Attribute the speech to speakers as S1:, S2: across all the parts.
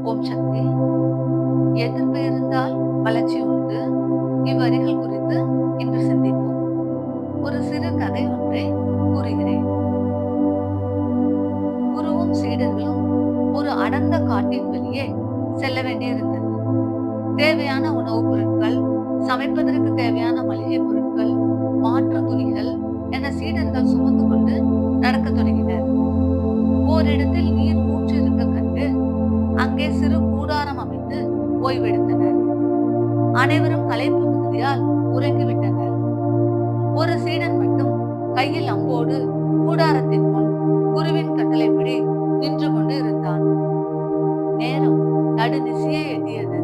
S1: ஓம் சக்தி. எதிர்ப்பு இருந்தால் வளர்ச்சி உண்டு. இவ்வரிகள் குறித்து இன்று சிந்திப்போம். ஒரு சிறு கதை ஒன்றை கூறுகிறேன். குருவும் சீடர்களும் ஒரு அடர்ந்த காட்டின் வெளியே செல்ல வேண்டியிருந்தது. தேவையான உணவுப் பொருட்கள், சமைப்பதற்கு தேவையான மளிகை பொருட்கள், மாற்று துணிகள் என சீடர்கள் சுமந்து கொண்டு நடக்கத் தொடங்கினர். ஓரிடத்தில் நீர் ஊற்றிருக்க கண்டு அங்கே சிறு கூடாரம் அமைத்து ஓய்வெடுத்தனர். அனைவரும் களைப்பு மிகுதியால் உறங்கிவிட்டனர். ஒரு சீடன் மட்டும் கையில் அம்போடு கூடாரத்தின் முன் குருவின் கட்டளைப்படி நின்று கொண்டு இருந்தான். நேரம் நடுநிசியை எட்டியது.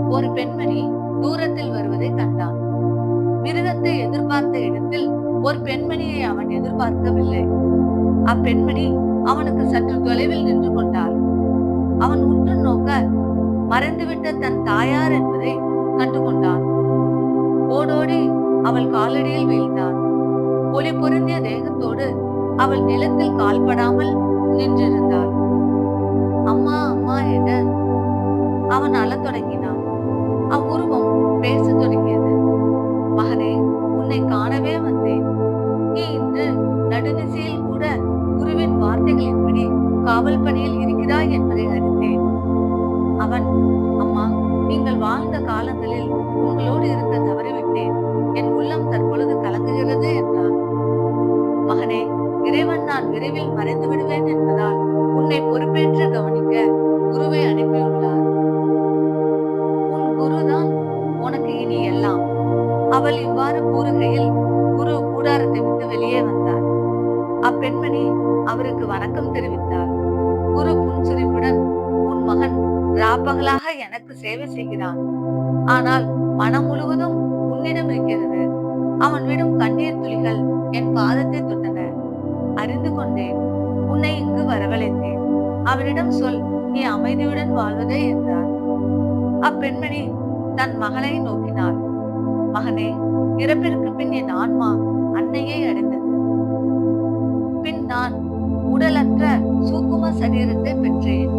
S1: ஒரு பெண்மணி தூரத்தில் வருவதை கண்டான். மிருகத்தை எதிர்பார்த்த இடத்தில் ஒரு பெண்மணியை அவன் எதிர்பார்க்கவில்லை. அப்பெண்மணி அவனுக்கு சற்று தொலைவில் நின்று கொண்டாள். அவன் உற்று நோக்க மறைந்துவிட்ட தன் தாயார் என்பதை கண்டு கொண்டான். ஓடோடி அவள் காலடியில் வீழ்ந்தான். ஒளி பொருந்திய தேகத்தோடு அவள் நிலத்தில் கால்படாமல் நின்றிருந்தாள். அம்மா அம்மா என அவன் அழத் தொடங்கினான். அவ்வுருவம் பேசத் தொடங்கியது. மகனே, உன்னை காணவே வந்தேன். நீ இன்று நடுநிசையில் கூட குருவின் வார்த்தைகளின்படி காவல் பணியில் இருக்கிறாய் என்பதை அறிந்தேன். அவன், அம்மா, நீங்கள் வாழ்ந்த காலங்களில் உங்களோடு இருக்க தவறிவிட்டேன். என் உள்ளம் தற்பொழுது கலங்குகிறது என்றான். மகனே, இறைவன் நான் விரைவில் மறைந்து விடுவேன் என்பதால் உன்னை பொறுப்பேற்று கவனிக்க குருவை அனுப்பியுள்ளார். உன் குருதான் உனக்கு இனி எல்லாம். அவள் இவ்வாறு கூறுகையில் குரு கூடாரத்தை விட்டு வெளியே வந்தார். அப்பெண்மணி அவருக்கு வணக்கம் தெரிவித்தார். குரு புன்சிரிப்புடன், உன் மகன் ராப்பகலாக எனக்கு சேவை செய்கிறான். ஆனால் மனம் முழுவதும் உன்னிடம் இருக்கிறது. அவன் விடும் கண்ணீர் துளிகள் என் பாதத்தை தொட்டன. அறிந்து கொண்டேன். உன்னை இங்கு வரவழைத்தேன். அவனிடம் சொல், நீ அமைதியுடன் வாழ்வதே என்றார். அப்பெண்மணி தன் மகனை நோக்கினாள். மகனே, இறப்பிற்கு பின் என் ஆன்மா அன்னையை அடைந்தது. பின் நான் உடலற்ற சூக்கும சரீரத்தை பெற்றேன்.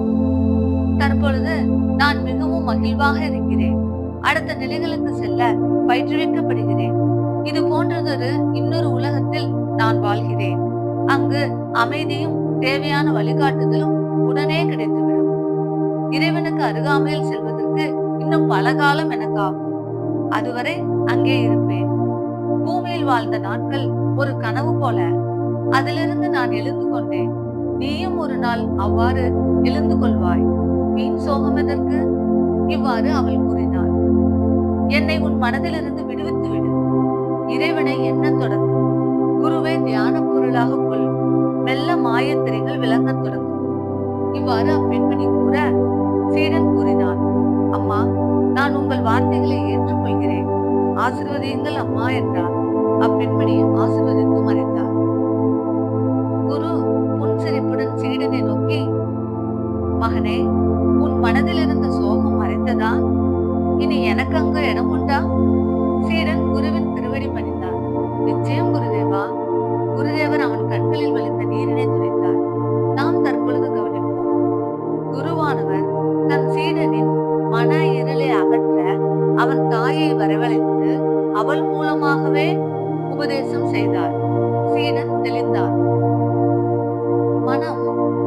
S1: தற்பொழுது நான் மிகவும் மகிழ்வாக இருக்கிறேன். அடுத்த நிலைகளுக்கு செல்ல பயிற்றுவிக்கப்படுகிறேன். இது போன்றதொரு இன்னொரு உலகத்தில் நான் வாழ்கிறேன். அங்கு அமைதியும் தேவையான வழிகாட்டுதலும் உடனே கிடைத்துவிடும். இறைவனுக்கு அருகாமையில் செல்வதற்கு இன்னும் பல காலம் எனக்கு ஆகும். அதுவரை அங்கே இருப்பேன். பூமியில் வாழ்ந்த நாட்கள் ஒரு கனவு போல. அதிலிருந்து நான் எழுந்து கொண்டேன். நீயும் ஒரு நாள் அவ்வாறு எழுந்து கொள்வாய். வீண் சோகம் எதற்கு? இவ்வாறு அவள் கூறினாள். என்னை உன் மனதிலிருந்து விடுவித்து விடு. இறைவனை எண்ணத் தொடங்கு. குருவை தியான பொருளாக கொள். மெல்ல மாயத்திரைகள் விளங்கத் தொடங்கும். இவ்வாறு அப்பெண்மணி கூற சீடன் கூறினான். அம்மா, நான் உங்கள் வார்த்தைகளை ஏற்றுக்கொள்கிறேன். ஆசீர்வதியுங்கள் அம்மா என்றார். அப்பெண்மணி ஆசீர்வதித்து மறைந்தார். குரு புன்சிரிப்புடன் சீடனை நோக்கி, மகனே, உன் மனதில் இருந்த சோகம் மறைந்ததா? இனி எனக்கு அங்கு இடம் உண்டா? சீடன் குருவின் திருவடி பணிந்தார். நிச்சயம் குருதேவா. குருதேவர் அவன் கண்களில் வழிந்த நீரினை துடைத்தார். நாம் தற்பொழுது கவனிப்போம். குருவானவர் தன் சீடனின் மன இருளை அகற்ற அவன் தாயை வரவழைத்து அவள் மூலமாகவே உபதேசம் செய்தார். சீடன் தெளிந்தார். மனம்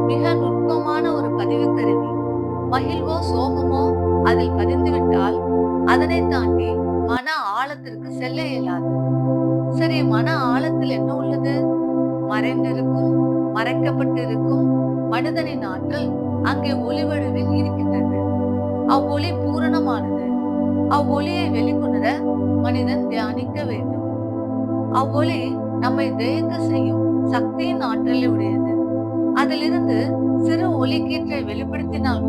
S1: மிக நுட்பமான ஒரு பதிவு கருவி. மகிழ்வோ சோகமோ அதில் பதிந்துவிட்டால் அதனை தாண்டி மன ஆழத்திற்கு செல்ல இயலாது. சரி, மன ஆழத்தில் என்ன உள்ளது? மறைந்திருக்கும், மறைக்கப்பட்டிருக்கும் மனிதனின் ஆற்றல் அங்கே ஒளிவடிவில் இருக்கின்றது. அவ்வொளி பூரணமானது. அவ்வொளியை வெளிக்கொணர மனிதன் தியானிக்க வேண்டும். அவ்வொளி நம்மை ஜெயிக்க செய்யும் சக்தியின் ஆற்றலை உடையது. அதிலிருந்து சிறு ஒளி கீற்றை வெளிப்படுத்தினால்